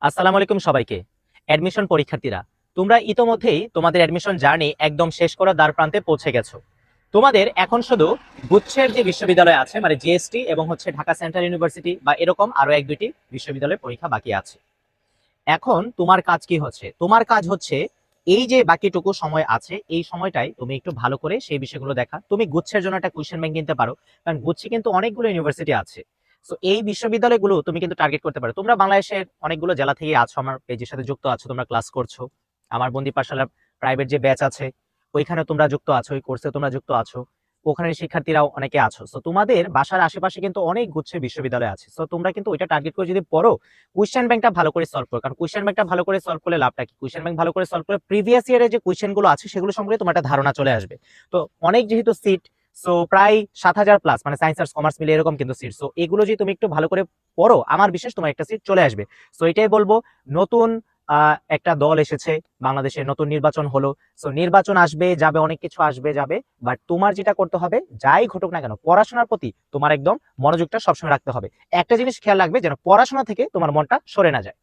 আসসালামু আলাইকুম সবাইকে। অ্যাডমিশন পরীক্ষার্থীরা, তোমরা ইতোমধ্যেই তোমাদের অ্যাডমিশন জার্নি একদম শেষ করার দ্বার প্রান্তে পৌঁছে গেছো। তোমাদের এখন শুধু গুচ্ছের যে বিশ্ববিদ্যালয় আছে মানে জিএসটি এবং হচ্ছে ঢাকা সেন্ট্রাল ইউনিভার্সিটি বা এরকম আরো এক দুইটি বিশ্ববিদ্যালয়ের পরীক্ষা বাকি আছে। এখন তোমার কাজ কি হচ্ছে? তোমার কাজ হচ্ছে এই যে বাকিটুকু সময় আছে এই সময়টাই তুমি একটু ভালো করে সেই বিষয়গুলো দেখা। তুমি গুচ্ছের জন্য একটা কোয়েশ্চেন ব্যাংক কিনতে পারো, কারণ গুচ্ছে কিন্তু অনেকগুলো ইউনিভার্সিটি আছে। সো এই বিশ্ববিদ্যালয়গুলো তুমি কিন্তু টার্গেট করতে পারো। তোমরা বাংলাদেশের অনেকগুলো জেলা থেকে আছো, আমার পেজের সাথে যুক্ত আছো, তোমরা ক্লাস করছো। আমার বন্দি পাঠশালা প্রাইভেট যে ব্যাচ আছে ওইখানে তোমরা যুক্ত আছো, ওই কোর্সে তোমরা যুক্ত আছো, ওখানের শিক্ষার্থীরাও অনেকে আছো। সো তোমাদের বাসার আশেপাশে কিন্তু অনেক গুচ্ছে বিশ্ববিদ্যালয় আছে। সো তোমরা কিন্তু ওইটা টার্গেট করে যদি পড়ো, কোয়েশ্চেন ব্যাংকটা ভালো করে সলভ করো। কারণ কোয়েশ্চেন ব্যাংকটা ভালো করে সলভ করলে লাভটা কি? কোয়েশ্চেন ব্যাংক ভালো করে সলভ করে প্রিভিয়াস ইয়ারের যে কোয়েশ্চেন গুলো আছে সেগুলো সম্পর্কে তোমার একটা ধারণা চলে আসবে। তো অনেক যেহেতু সিট, সো প্রায় 7,000 প্লাস, মানে সায়েন্স আর কমার্স মিলে এরকম কিন্তু সিট। সো এগুলো যদি তুমি একটু ভালো করে পড়ো, আমার বিশেষ তোমার একটা সিট চলে আসবে। সো এটাই বলবো, নতুন একটা দল এসেছে, বাংলাদেশে নতুন নির্বাচন হলো। সো নির্বাচন আসবে যাবে, অনেক কিছু আসবে যাবে, বাট তোমার যেটা করতে হবে, যাই ঘটুক না কেন পড়াশোনার প্রতি তোমার একদম মনোযোগটা সবসময় রাখতে হবে। একটা জিনিস খেয়াল রাখবে যেন পড়াশোনা থেকে তোমার মনটা সরে না যায়।